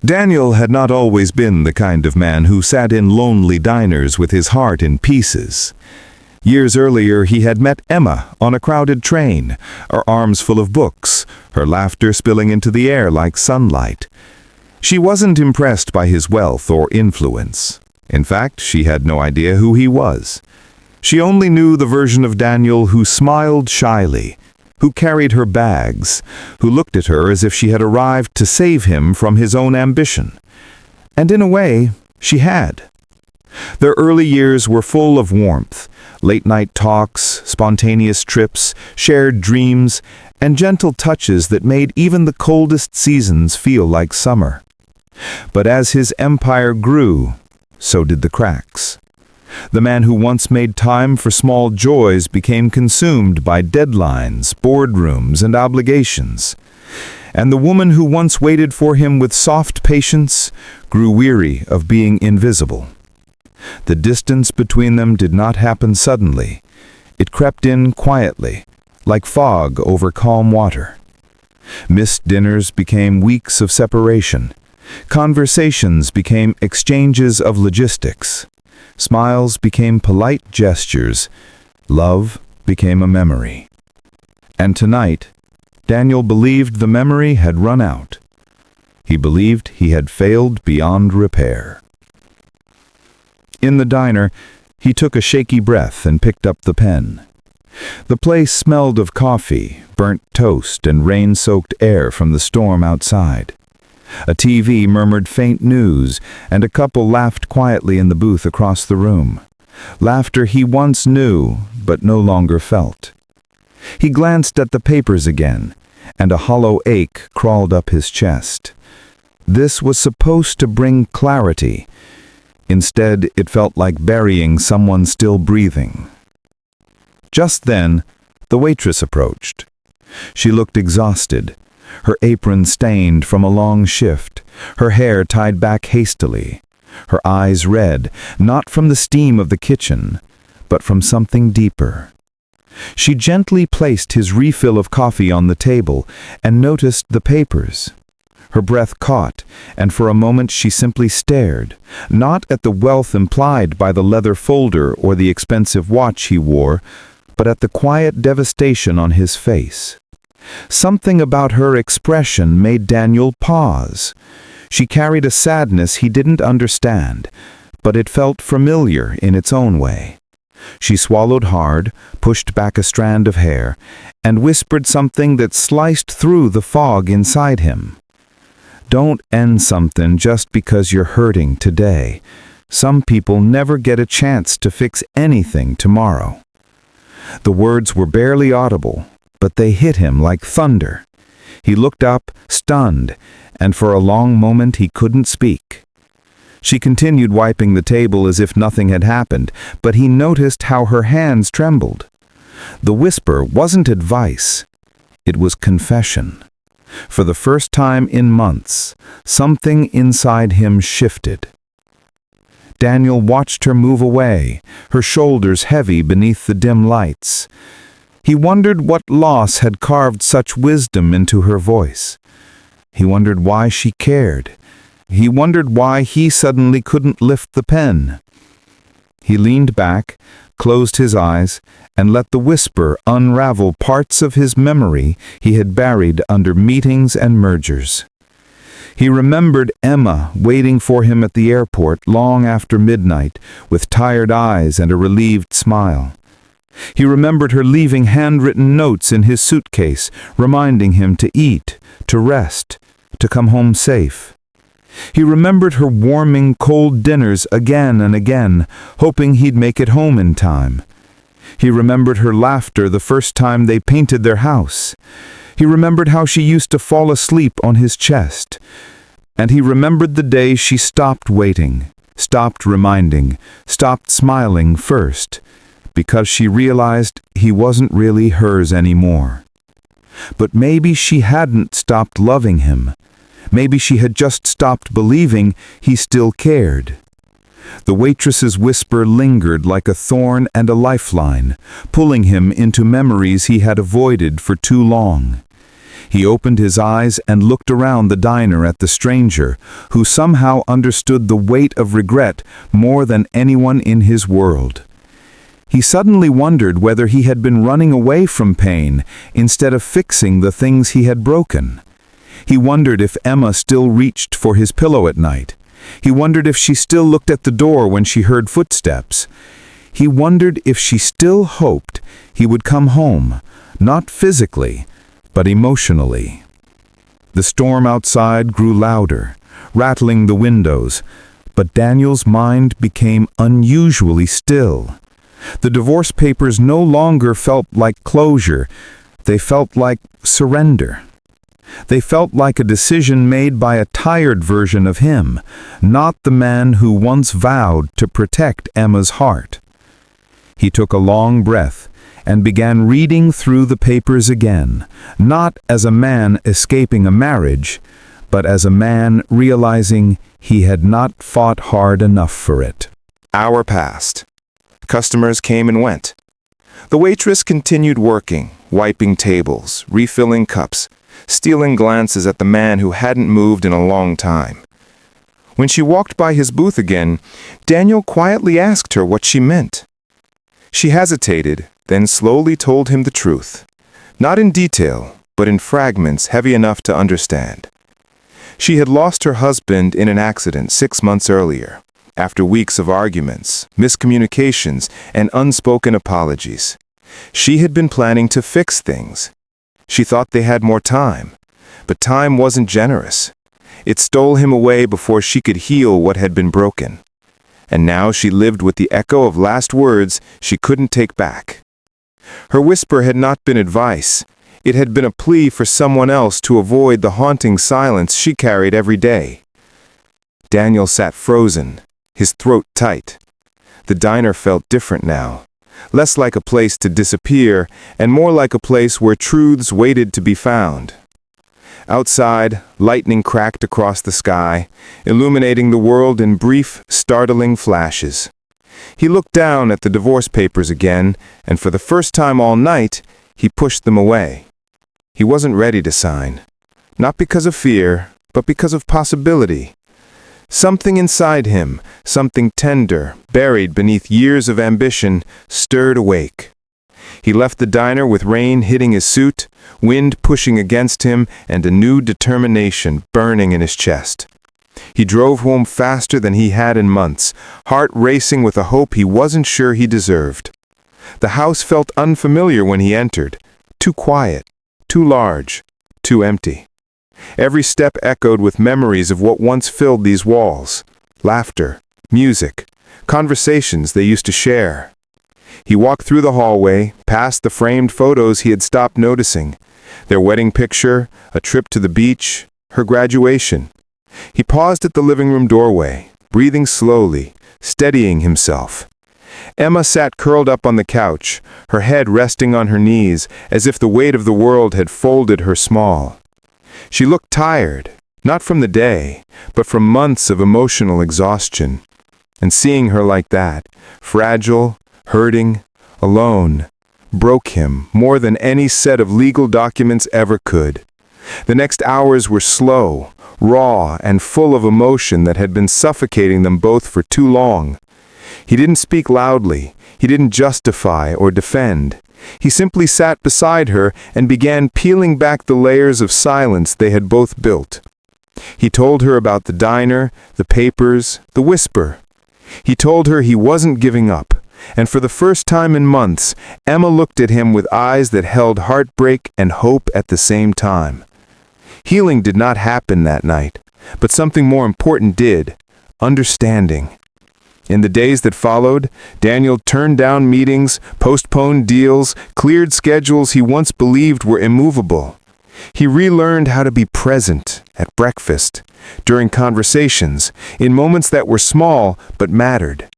Daniel had not always been the kind of man who sat in lonely diners with his heart in pieces. Years earlier, he had met Emma on a crowded train, her arms full of books, her laughter spilling into the air like sunlight. She wasn't impressed by his wealth or influence. In fact, she had no idea who he was. She only knew the version of Daniel who smiled shyly, who carried her bags, who looked at her as if she had arrived to save him from his own ambition. And in a way, she had. Their early years were full of warmth, late-night talks, spontaneous trips, shared dreams, and gentle touches that made even the coldest seasons feel like summer. But as his empire grew, so did the cracks. The man who once made time for small joys became consumed by deadlines, boardrooms, and obligations. And the woman who once waited for him with soft patience grew weary of being invisible. The distance between them did not happen suddenly. It crept in quietly, like fog over calm water. Missed dinners became weeks of separation. Conversations became exchanges of logistics. Smiles became polite gestures. Love became a memory. And tonight, Daniel believed the memory had run out. He believed he had failed beyond repair. In the diner, he took a shaky breath and picked up the pen. The place smelled of coffee, burnt toast, and rain-soaked air from the storm outside. A TV murmured faint news, and a couple laughed quietly in the booth across the room. Laughter he once knew, but no longer felt. He glanced at the papers again, and a hollow ache crawled up his chest. This was supposed to bring clarity. Instead, it felt like burying someone still breathing. Just then, the waitress approached. She looked exhausted, her apron stained from a long shift, her hair tied back hastily, her eyes red, not from the steam of the kitchen, but from something deeper. She gently placed his refill of coffee on the table and noticed the papers. Her breath caught, and for a moment she simply stared, not at the wealth implied by the leather folder or the expensive watch he wore, but at the quiet devastation on his face. Something about her expression made Daniel pause. She carried a sadness he didn't understand, but it felt familiar in its own way. She swallowed hard, pushed back a strand of hair, and whispered something that sliced through the fog inside him. Don't end something just because you're hurting today. Some people never get a chance to fix anything tomorrow. The words were barely audible, but they hit him like thunder. He looked up, stunned, and for a long moment he couldn't speak. She continued wiping the table as if nothing had happened, but he noticed how her hands trembled. The whisper wasn't advice. It was confession. For the first time in months, something inside him shifted. Daniel watched her move away, her shoulders heavy beneath the dim lights. He wondered what loss had carved such wisdom into her voice. He wondered why she cared. He wondered why he suddenly couldn't lift the pen. He leaned back, closed his eyes, and let the whisper unravel parts of his memory he had buried under meetings and mergers. He remembered Emma waiting for him at the airport long after midnight, with tired eyes and a relieved smile. He remembered her leaving handwritten notes in his suitcase, reminding him to eat, to rest, to come home safe. He remembered her warming cold dinners again and again, hoping he'd make it home in time. He remembered her laughter the first time they painted their house. He remembered how she used to fall asleep on his chest. And he remembered the day she stopped waiting, stopped reminding, stopped smiling first, because she realized he wasn't really hers anymore. But maybe she hadn't stopped loving him. Maybe she had just stopped believing he still cared. The waitress's whisper lingered like a thorn and a lifeline, pulling him into memories he had avoided for too long. He opened his eyes and looked around the diner at the stranger, who somehow understood the weight of regret more than anyone in his world. He suddenly wondered whether he had been running away from pain instead of fixing the things he had broken. He wondered if Emma still reached for his pillow at night. He wondered if she still looked at the door when she heard footsteps. He wondered if she still hoped he would come home, not physically, but emotionally. The storm outside grew louder, rattling the windows, but Daniel's mind became unusually still. The divorce papers no longer felt like closure, they felt like surrender. They felt like a decision made by a tired version of him, not the man who once vowed to protect Emma's heart. He took a long breath and began reading through the papers again, not as a man escaping a marriage, but as a man realizing he had not fought hard enough for it. Hour passed. Customers came and went. The waitress continued working, wiping tables, refilling cups, stealing glances at the man who hadn't moved in a long time. When she walked by his booth again, Daniel quietly asked her what she meant. She hesitated, then slowly told him the truth, not in detail, but in fragments heavy enough to understand. She had lost her husband in an accident 6 months earlier, after weeks of arguments, miscommunications, and unspoken apologies. She had been planning to fix things. She thought they had more time, but time wasn't generous. It stole him away before she could heal what had been broken. And now she lived with the echo of last words she couldn't take back. Her whisper had not been advice. It had been a plea for someone else to avoid the haunting silence she carried every day. Daniel sat frozen, his throat tight. The diner felt different now, less like a place to disappear and more like a place where truths waited to be found. Outside, lightning cracked across the sky, illuminating the world in brief, startling flashes. He looked down at the divorce papers again, and for the first time all night, he pushed them away. He wasn't ready to sign, not because of fear, but because of possibility. Something inside him, something tender, buried beneath years of ambition, stirred awake. He left the diner with rain hitting his suit, wind pushing against him, and a new determination burning in his chest. He drove home faster than he had in months, heart racing with a hope he wasn't sure he deserved. The house felt unfamiliar when he entered, too quiet, too large, too empty. Every step echoed with memories of what once filled these walls: laughter, music, conversations they used to share. He walked through the hallway, past the framed photos he had stopped noticing, their wedding picture, a trip to the beach, her graduation. He paused at the living room doorway, breathing slowly, steadying himself. Emma sat curled up on the couch, her head resting on her knees, as if the weight of the world had folded her small. She looked tired, not from the day, but from months of emotional exhaustion. And seeing her like that, fragile, hurting, alone, broke him more than any set of legal documents ever could. The next hours were slow, raw, and full of emotion that had been suffocating them both for too long. He didn't speak loudly, he didn't justify or defend. He simply sat beside her and began peeling back the layers of silence they had both built. He told her about the diner, the papers, the whisper. He told her he wasn't giving up, and for the first time in months, Emma looked at him with eyes that held heartbreak and hope at the same time. Healing did not happen that night, but something more important did: understanding. In the days that followed, Daniel turned down meetings, postponed deals, cleared schedules he once believed were immovable. He relearned how to be present at breakfast, during conversations, in moments that were small but mattered.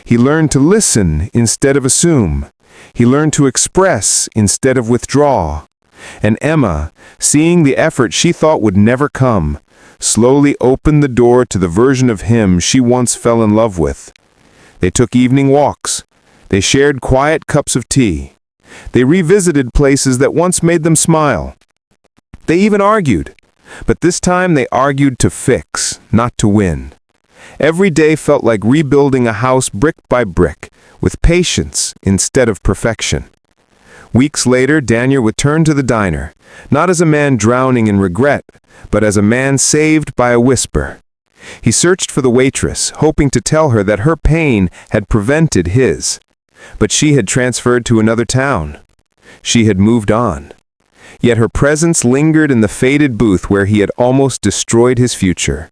He learned to listen instead of assume. He learned to express instead of withdraw. And Emma, seeing the effort she thought would never come, slowly opened the door to the version of him she once fell in love with. They took evening walks. They shared quiet cups of tea. They revisited places that once made them smile. They even argued. But this time they argued to fix, not to win. Every day felt like rebuilding a house brick by brick, with patience instead of perfection. Weeks later, Daniel returned to the diner, not as a man drowning in regret, but as a man saved by a whisper. He searched for the waitress, hoping to tell her that her pain had prevented his. But she had transferred to another town. She had moved on. Yet her presence lingered in the faded booth where he had almost destroyed his future.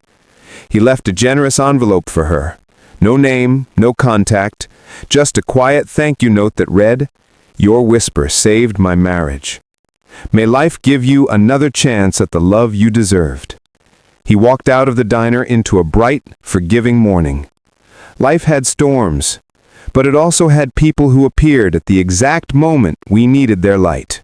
He left a generous envelope for her. No name, no contact, just a quiet thank you note that read, "Your whisper saved my marriage. May life give you another chance at the love you deserved." He walked out of the diner into a bright, forgiving morning. Life had storms, but it also had people who appeared at the exact moment we needed their light.